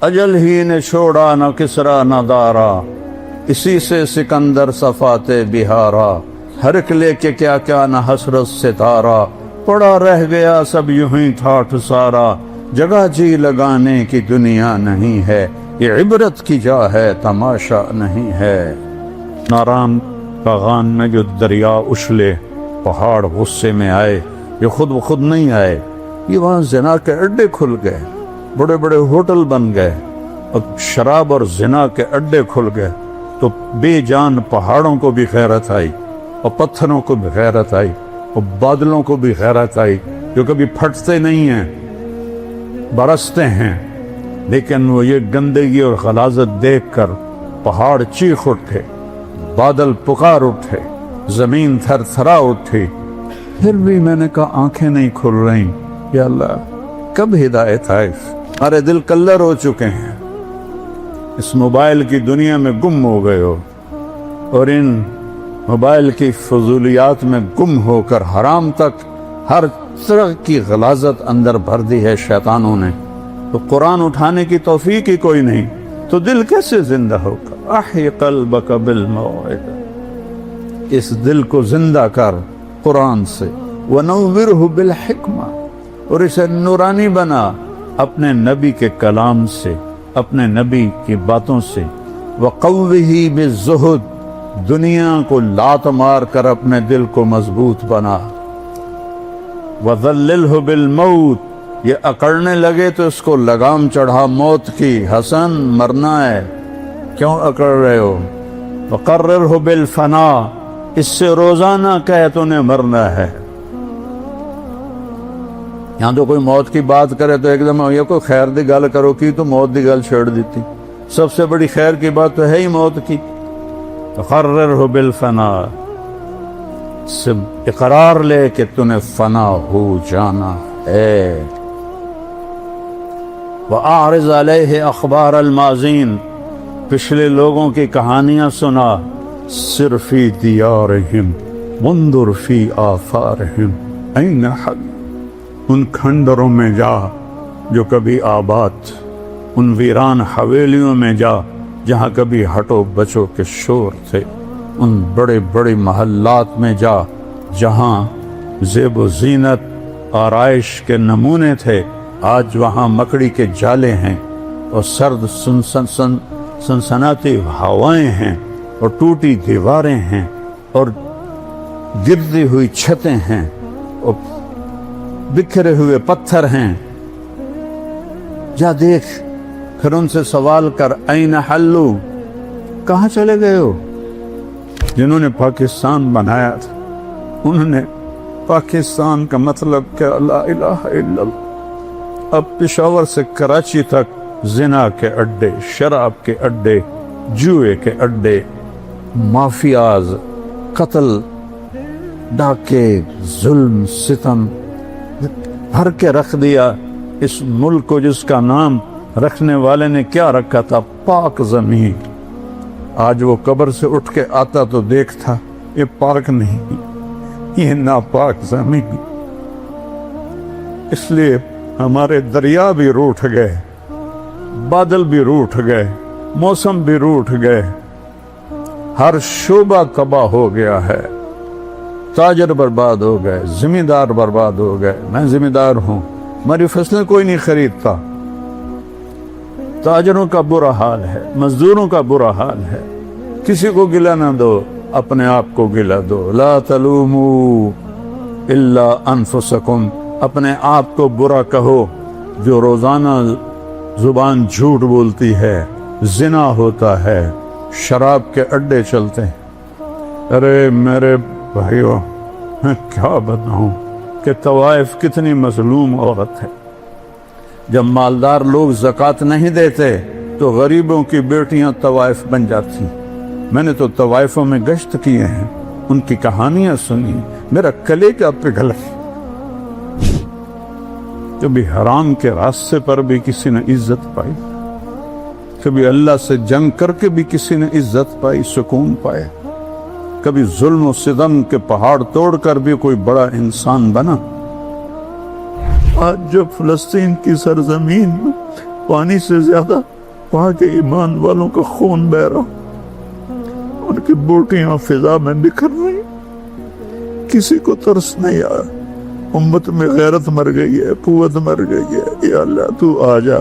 اجل ہی نے چھوڑا نہ کسرا نہ دارا، اسی سے سکندر صفات بہارا، ہرک لے کے کیا کیا نہ حسرت ستارہ، پڑا رہ گیا سب یوں ہی ٹھاٹھ سارا، جگہ جی لگانے کی دنیا نہیں ہے، یہ عبرت کی جا ہے تماشا نہیں ہے۔ ناران باغان میں جو دریا اچھلے، پہاڑ غصے میں آئے، یہ خود بخود نہیں آئے، یہ وہاں زنا کے اڈے کھل گئے، بڑے بڑے ہوٹل بن گئے، اور شراب اور زنا کے اڈے کھل گئے، تو بے جان پہاڑوں کو بھی غیرت آئی، اور پتھروں کو بھی غیرت آئی، اور بادلوں کو بھی غیرت آئی، جو کبھی پھٹتے نہیں ہیں، برستے ہیں، لیکن وہ یہ گندگی اور غلاظت دیکھ کر پہاڑ چیخ اٹھے، بادل پکار اٹھے، زمین تھر تھرا اٹھی۔ پھر بھی میں نے کہا آنکھیں نہیں کھل رہی، یا اللہ کب ہدایت آئے؟ ہمارے دل کلر ہو چکے ہیں، اس موبائل کی دنیا میں گم ہو گئے ہو، اور ان موبائل کی فضولیات میں گم ہو کر حرام تک ہر طرح کی غلاظت اندر بھر دی ہے شیطانوں نے، تو قرآن اٹھانے کی توفیق ہی کوئی نہیں، تو دل کیسے زندہ ہوگا؟ احی قلبک بالموعظہ، اس دل کو زندہ کر قرآن سے، ونورہ بالحکمہ، اور اسے نورانی بنا اپنے نبی کے کلام سے، اپنے نبی کی باتوں سے، وقوہ بالزہد، دنیا کو لات مار کر اپنے دل کو مضبوط بنا، وذللہ بالموت، یہ اکڑنے لگے تو اس کو لگام چڑھا موت کی، حسن مرنا ہے کیوں اکڑ رہے ہو؟ وقررہ بالفنا، اس سے روزانہ کہے تو نے مرنا ہے۔ یہاں تو کوئی موت کی بات کرے تو ایک دم یہ کوئی خیر دی گل کرو کی تو موت دی گل چھوڑ دیتی، سب سے بڑی خیر کی بات تو ہے ہی موت کی۔ وقررہ بالفنا، سے اقرار لے کہ تو نے فنا ہو جانا ہے۔ وَأَعْرِضْ عَلَيْهِ أَخْبَارَ الْمَاضِينَ، پچھلے لوگوں کی کہانیاں سنا، سِرْ فِي دِيَارِهِمْ وَانْظُرْ فِي آثَارِهِمْ أَيْنَ حَلٍ، ان کھنڈروں میں جا جو کبھی آباد، ان ویران حویلیوں میں جا جہاں کبھی ہٹو بچو کے شور تھے، ان بڑے بڑے محلات میں جا جہاں زیب و زینت آرائش کے نمونے تھے، آج وہاں مکڑی کے جالے ہیں، اور سرد سنسناتی ہوائیں ہیں، اور ٹوٹی دیواریں ہیں، اور گرتی ہوئی چھتیں ہیں، اور بکھرے ہوئے پتھر ہیں۔ جا دیکھ، پھر ان سے سوال کر، این حلو، کہاں چلے گئے ہو؟ جنہوں نے پاکستان بنایا تھا انہوں نے پاکستان کا مطلب کہ لا الہ الا اللہ، اب پشاور سے کراچی تک زنا کے اڈے، شراب کے اڈے، جوئے کے اڈے، مافیاز، قتل، ڈاکے، ظلم، ستم بھر کے رکھ دیا اس ملک کو، جس کا نام رکھنے والے نے کیا رکھا تھا؟ پاک زمین۔ آج وہ قبر سے اٹھ کے آتا تو دیکھتا یہ پاک نہیں، یہ ناپاک زمین۔ اس لیے ہمارے دریا بھی روٹھ گئے، بادل بھی روٹھ گئے، موسم بھی روٹھ گئے، ہر شعبہ تباہ ہو گیا ہے، تاجر برباد ہو گئے، زمیندار برباد ہو گئے۔ میں زمیندار ہوں، ہماری فصلیں کوئی نہیں خریدتا، تاجروں کا برا حال ہے، مزدوروں کا برا حال ہے۔ کسی کو گلہ نہ دو، اپنے آپ کو گلہ دو۔ لا تلوموا الا انفسکم، اپنے آپ کو برا کہو۔ جو روزانہ زبان جھوٹ بولتی ہے، زنا ہوتا ہے، شراب کے اڈے چلتے ہیں۔ ارے میرے بھائیو، میں کیا بتاؤں کہ طوائف کتنی مظلوم عورت ہے۔ جب مالدار لوگ زکوٰۃ نہیں دیتے تو غریبوں کی بیٹیاں طوائف بن جاتی۔ میں نے تو طوائفوں میں گشت کیے ہیں، ان کی کہانیاں سنی، میرا کلیجہ پگھلا۔ کبھی حرام کے راستے پر بھی کسی نے عزت پائی، کبھی اللہ سے جنگ کر کے بھی کسی نے عزت پائی، سکون پائے، کبھی ظلم و ستم کے پہاڑ توڑ کر بھی کوئی بڑا انسان بنا۔ آج جو فلسطین کی سرزمین میں پانی سے زیادہ وہاں کے ایمان والوں کا خون بہ رہا، ان کی بوٹیاں فضا میں بکھر رہی، کسی کو ترس نہیں آیا، امت میں غیرت مر گئی ہے، قوت مر گئی ہے۔ یا اللہ تو آ جا،